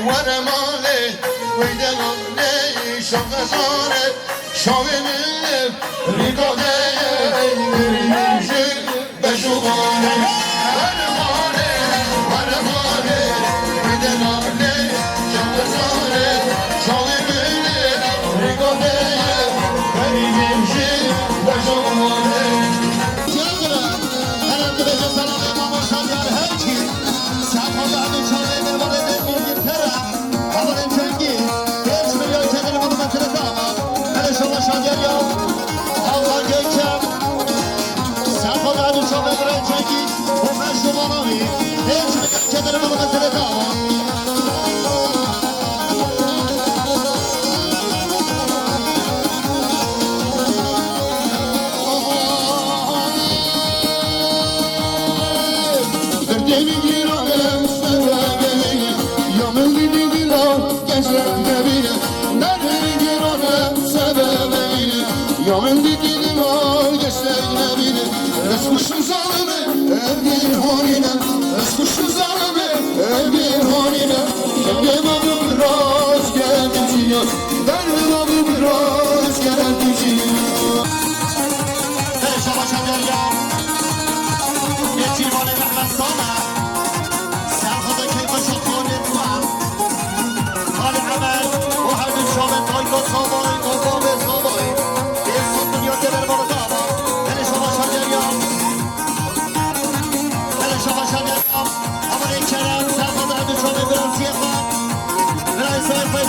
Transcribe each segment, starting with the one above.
ورمانه ویدگانه شغزانه شاومه ریگاده ریشه بشوغانه ورمانه ورمانه ویدگانه شغزانه شاومه ریگاده ریشه بشوغانه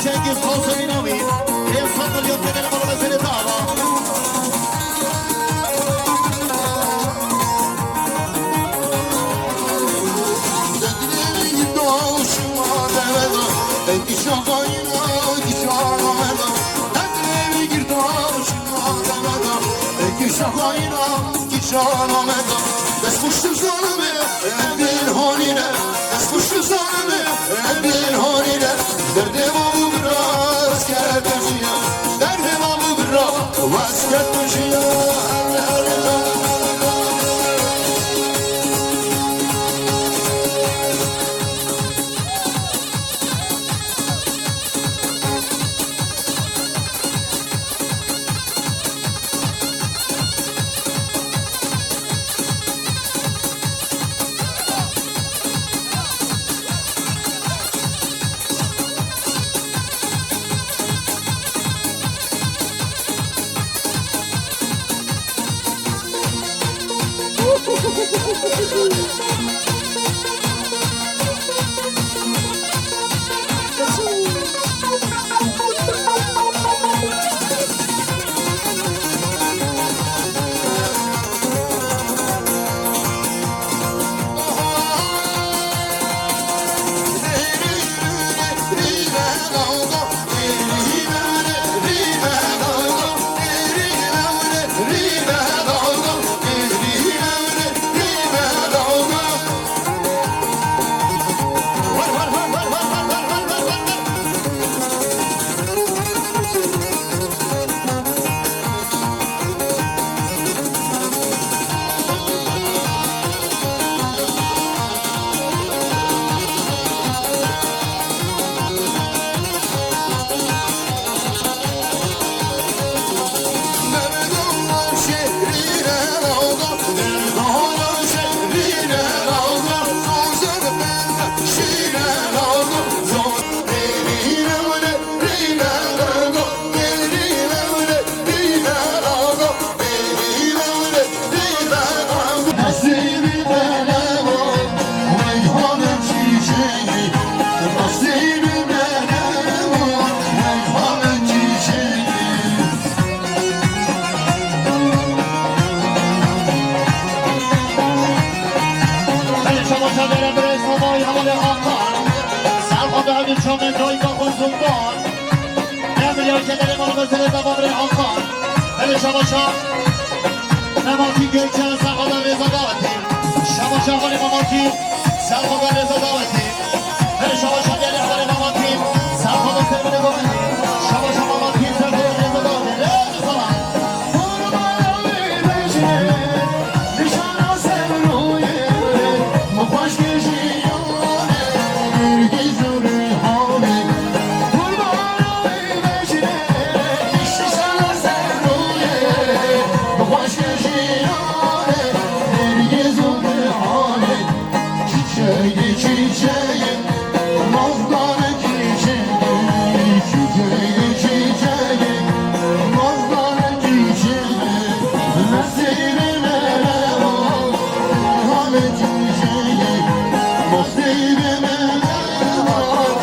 Cengiz Konsolinovi, el Santo tenemos la verità. çiçeğim Nazları çiçeğim Çiçeğim Nazları çiçeğim Nasibime var Hale çiçeğim Nasibime var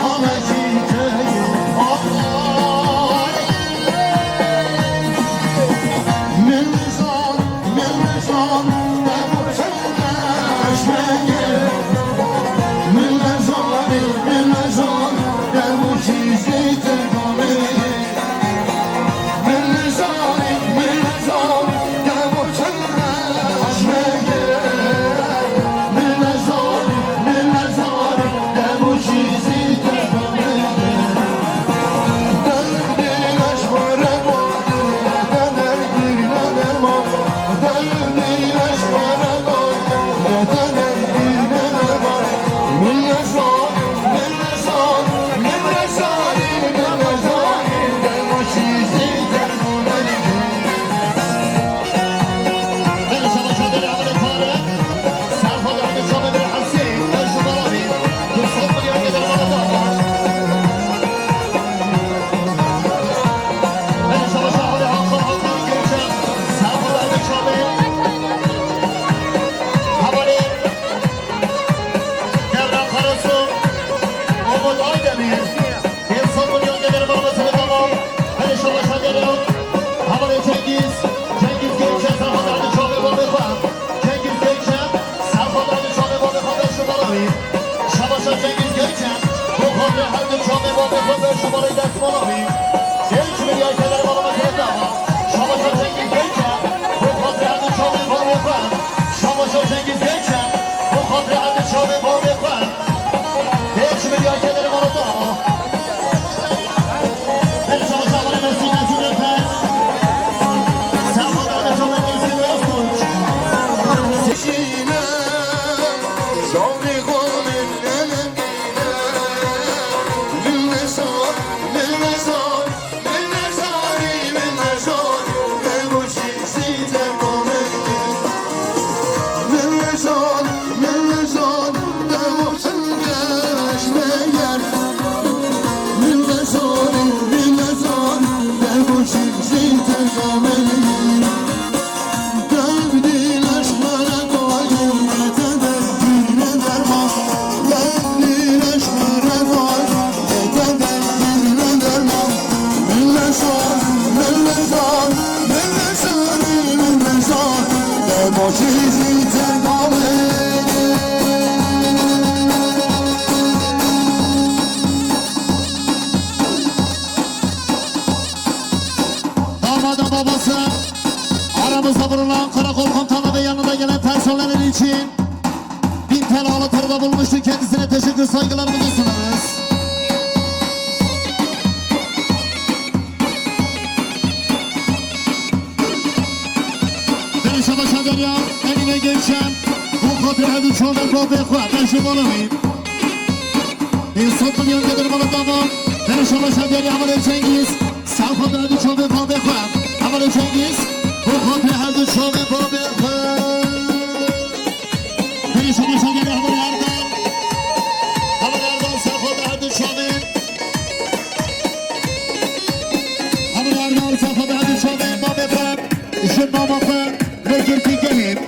Hale çiçeğim Allah Mümüzan Damadan babası aramızda bulunan karakol komutanı ve yanında gelen personelin için 1000 TL alıtırda bulmuştu. Kendisine teşekkür saygılarımızı sunarız. Şabaşa derya eline geçen bu kadar çoğunun babekvar ben şu balamayım. İnsan milyon gelir bana tamam. Ben şabaşa derya amalı Cengiz sağ kadar çoğunun babekvar amalı Cengiz bu kadar çoğunun babekvar. Ben şabaşa derya amalı Erdoğan sağ kadar çoğunun amalı Erdoğan sağ kadar çoğunun babekvar. İşin babekvar لكن في جهيم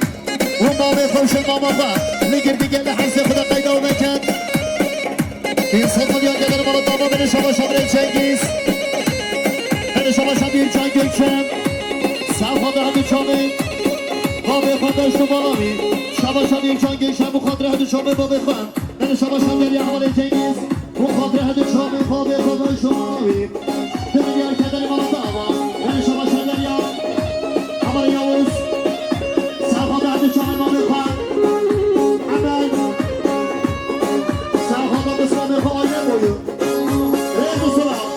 وما بيخوش الماما لكن في جهيم حسي خدا قيدا ومكان في صوت اليوم قدر مرضى من شبا شبرين شنجيز من شبا شبرين شنجيز سافا بهدو شامي ما بيخوش الماما شبا شبرين شنجيز مخاطر هدو شامي ما بيخوان من شبا شبرين يعمل شنجيز مخاطر هدو شامي ما بيخوش الماما دنيا قدر مرضى من شبا شبرين عمل يوز Çağırma Mekhan hemen Serhan'la Mısra Mekhan aile boyu Ey Musa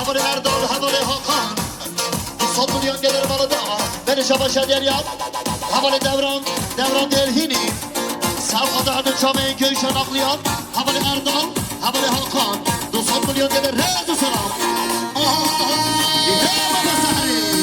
حوالي اردال حوالي حاکان 100 میلیون gelir balı da beni şabaşa der ya havalı devran delhini Savkada adın çamayı köyşen aklayan havalı erdal havalı hakan 100 milyon gelir rezu selam baba sahri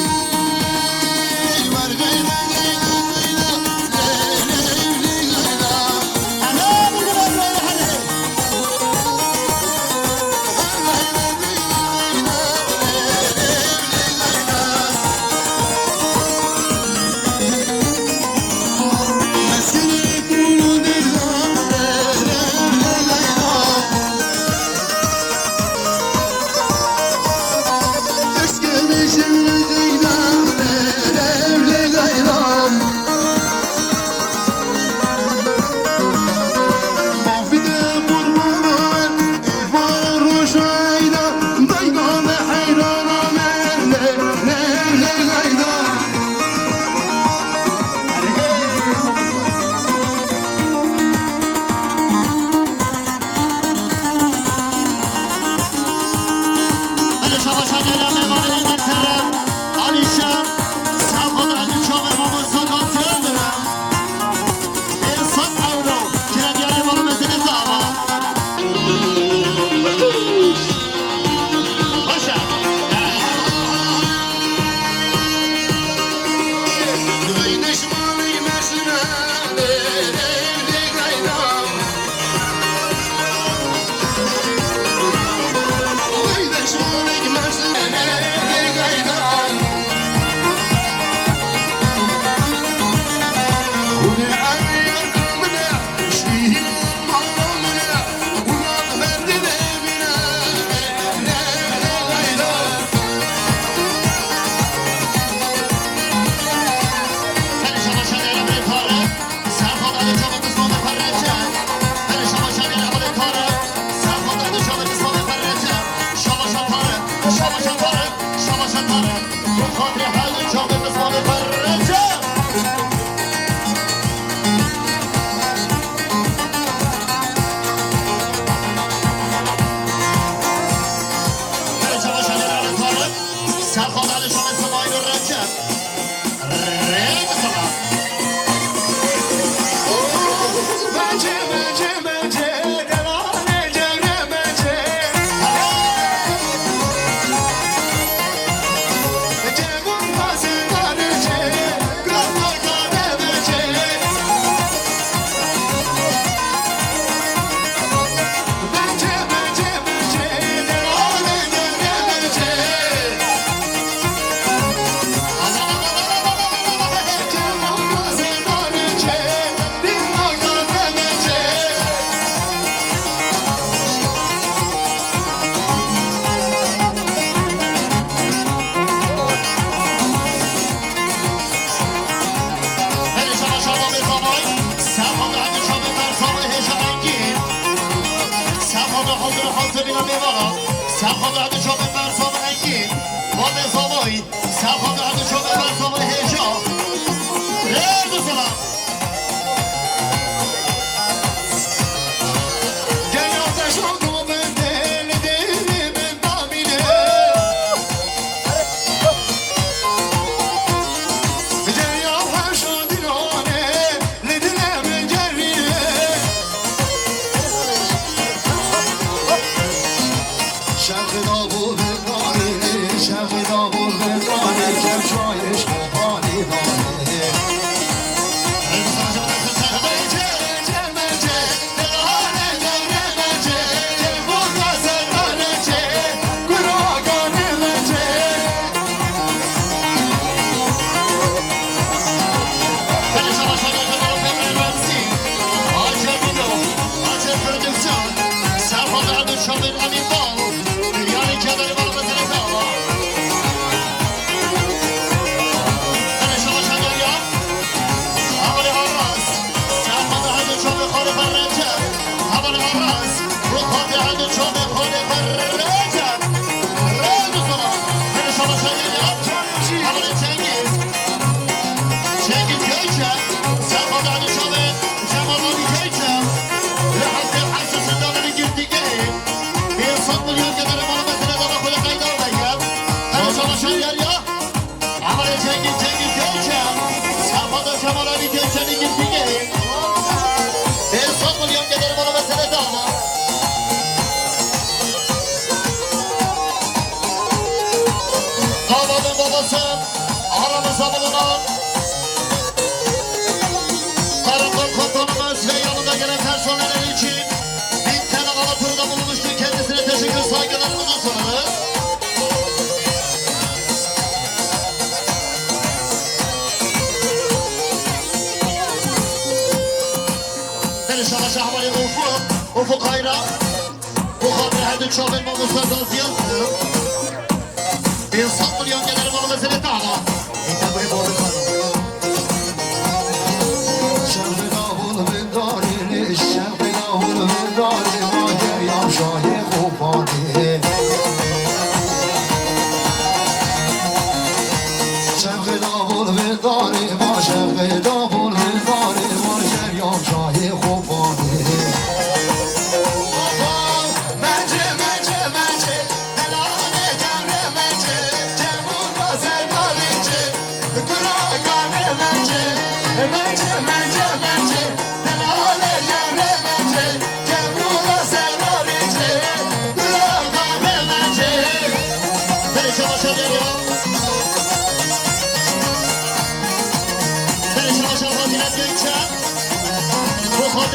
شرق داو به قایه شرق داو Damadın babası aramızda bulunan Karakol komutanımız ve yanında gelen personelleri için 1000 tane hava turunda bulunmuştur. Kendisine teşekkür saygılarımızı sunarız. Perişan şahmayı Ufuk Hayran bu haberi hadi çoğun mamuslardan ziyazdı. İnsan milyon gelir malı mesele dağla. İnsan bu hep oldu kadar.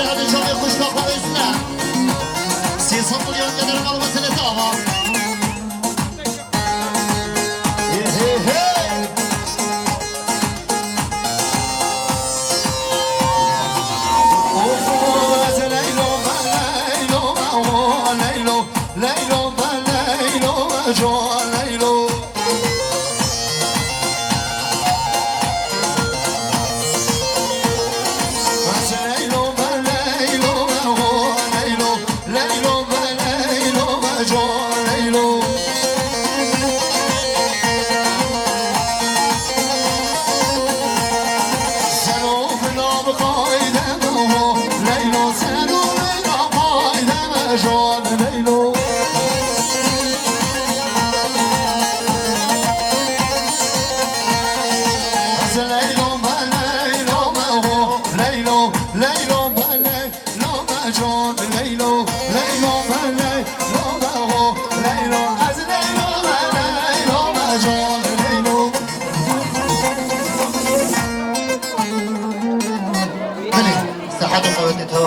Hadi çabuk kuş kafa üstüne. Siz milyon gelir malı meselesi ama.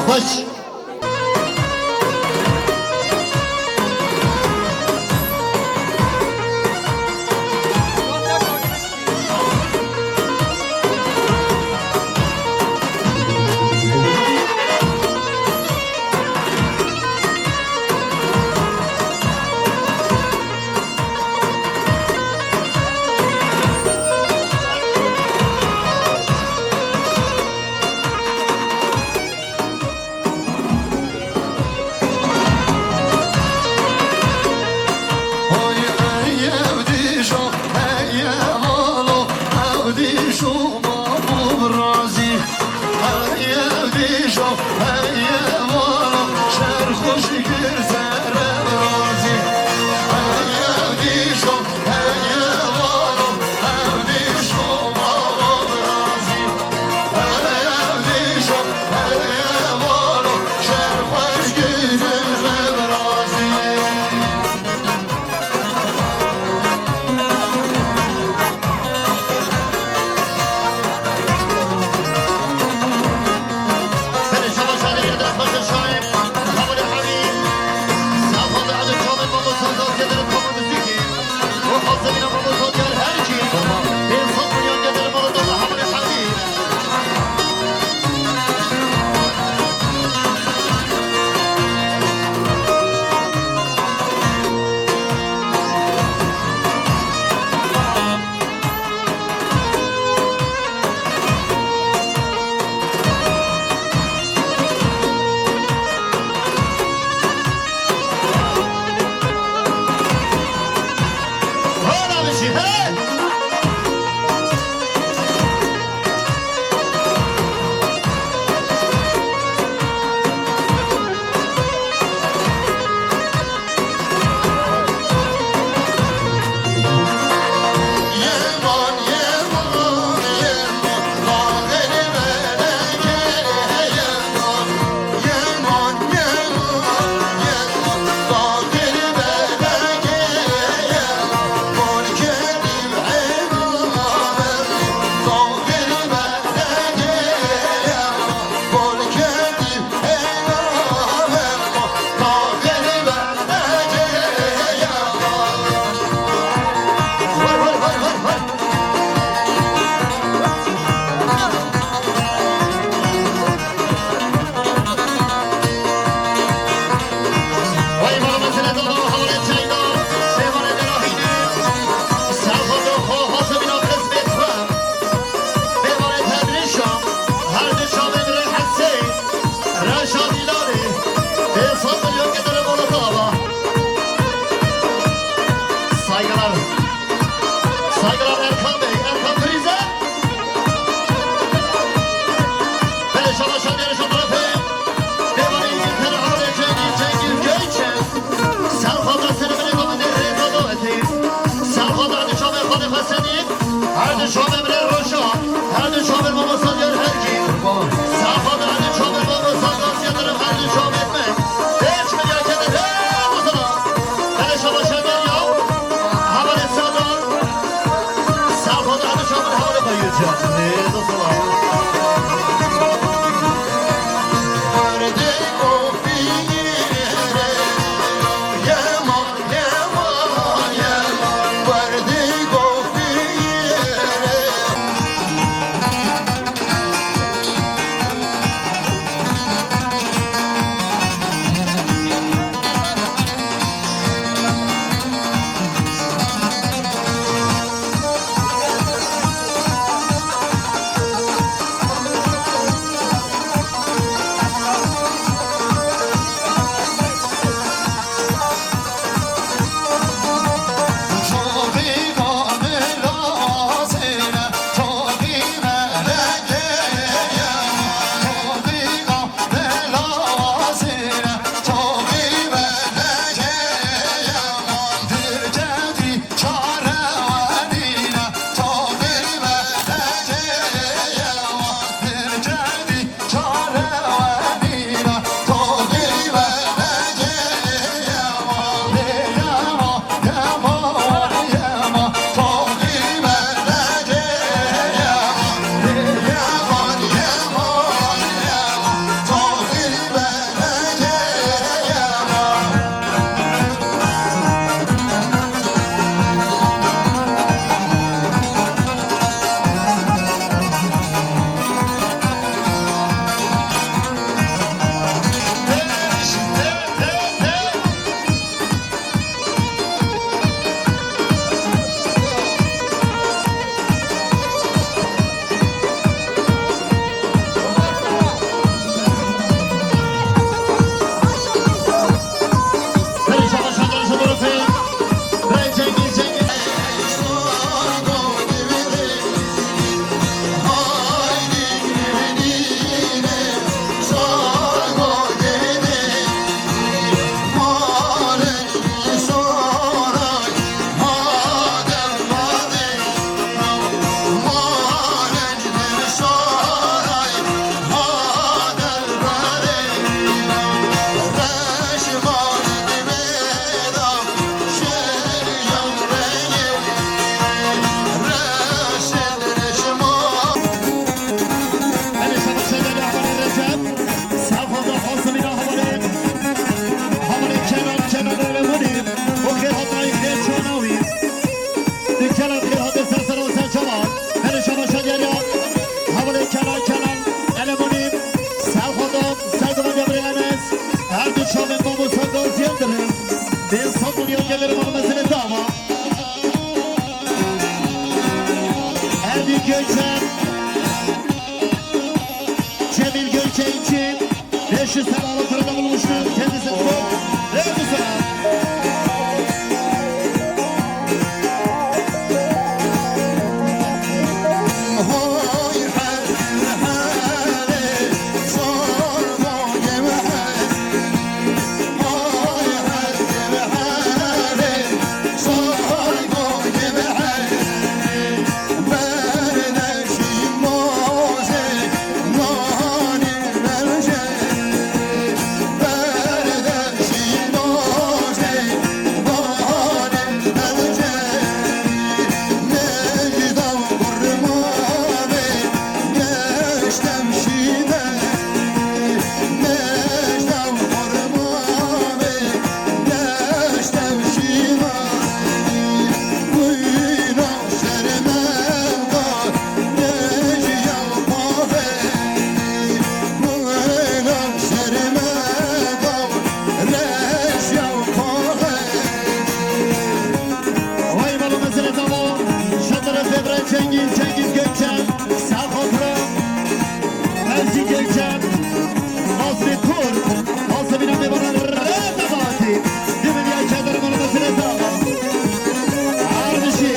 Hoş. Saygılar Erkan Bey, Erkan Frize. Beni çalışan yarışan tarafı. Devam İngiltere Ağrı Cengiz Göçen. Serhat'a seni beni kapıda reklamı edeyim. Serhat'a hadi şamer Hadi Hasen'in. Hadi şamer birer roşa. Hadi şamer babasın yer her kim. Serhat'a hadi şamer babasın gaziyeleri hadi şamer etme. Hiç mi yakede hey uzana. Beni çalışan yer ya. Haber etsenler. Serhat'a hadi şamer havale bayılacak. Ne dostlar. Gökçen, Cemil Gökçen için 500 TL alımlarında bulunmuştu. Kendisi çok. Evet bu sana. Cengiz Gökçen, Serhat'ı, Erzi Gökçen, Nazmi Kur, Nazmi Binami bana redemati, Dünya Kedar Malımızın etrafı. Ardışi,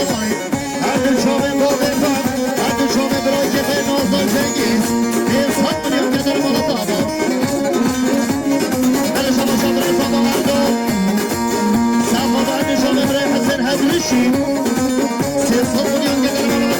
بابای هر شام بابا هر شام برای که به نازان جنگیز انسان میلیون که در بالا بابا هر شام شام برای بابا هر دو صفا هر شام برای حسن هدوشی 300 میلیون که در بالا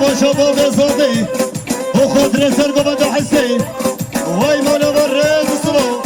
بابا شباب زاده و خود رسر گوبند و حسین وای مولا و رز سلو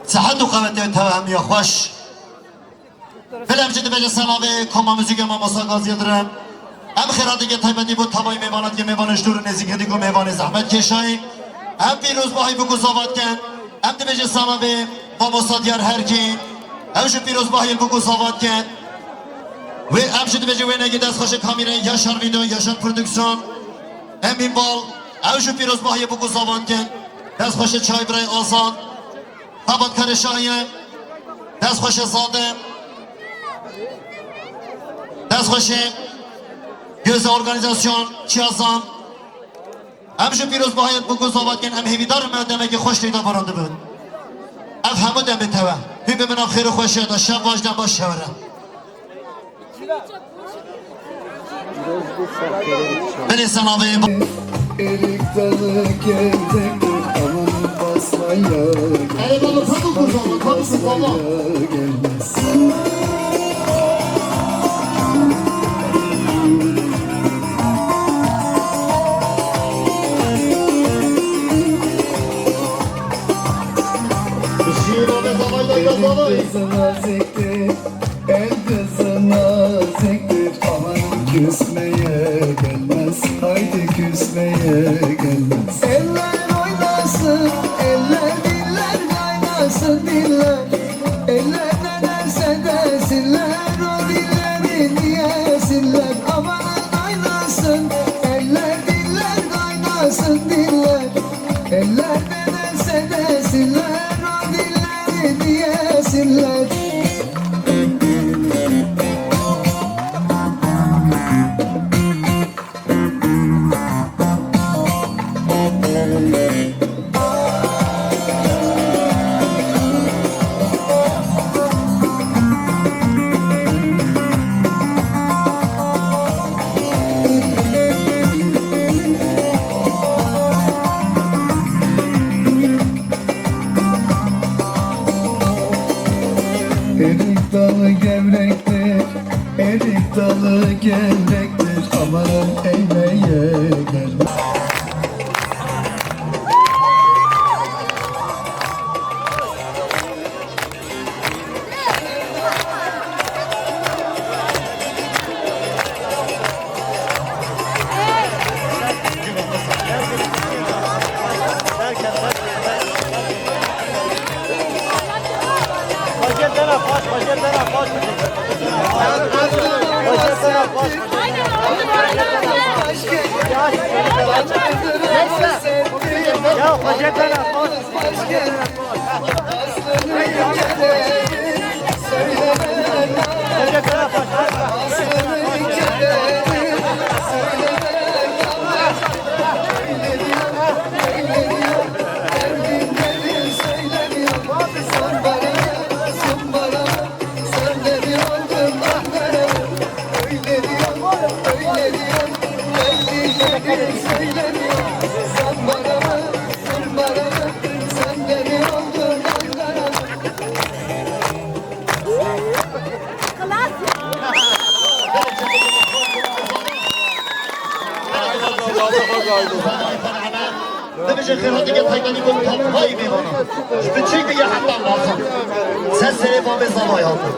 صحت و قوت توهم یا خوش فیلم جدی بجه سلاوه کما موزیک ما مساقازی درم هم خیراتی که تایبندی بود تبایی میوانت که میوانش دور نزیک دیگو میوان زحمت کشایی هم پیروز باهی بگو صافت کن هم دی بجه سلاوه با مصادیار هر کی همشو پیروز باهی بگو صافت کن و همشو دی بجه وینه دست خوش کامیره یاشار ویدیو یاشار پرودکسیون هم این بال همشو پیروز باهی بگو صافت کن دست خوش چای برای آسان تابت کار شاهیه دست خوش زاده دست خوش göz organizasyon çiazan hem şu piroz bahayet bu kuzavatken hem hevidar mı demek ki hoş değil de barandı bu ev hemu de biteve hübe min afkhiri hoşya da şab vajdan baş şevre beni sana ve Erik dalı gelecektir aman basmaya Eyvallah tadı kuzavat tadı kuzavat gelmez. Şiirane zamayla yazalım Kızına zektir, el kızına zektir aman küsmeye gelmez, haydi küsmeye gelmez. Eller oynasın, eller diller kaynasın diller. Eller ne derse desinler, o dilleri diyesinler. Amanın oynasın, eller diller kaynasın diller. Eller ne derse desinler, o dilleri diyesinler. Erik dalı gevrektir, erik dalı gevrektir amanın eğmeye gelmez. Demişe khirati ke taytani ko toplayı meyvana. Şu çek ya hatta lazım. Ses seni babı zamay aldı.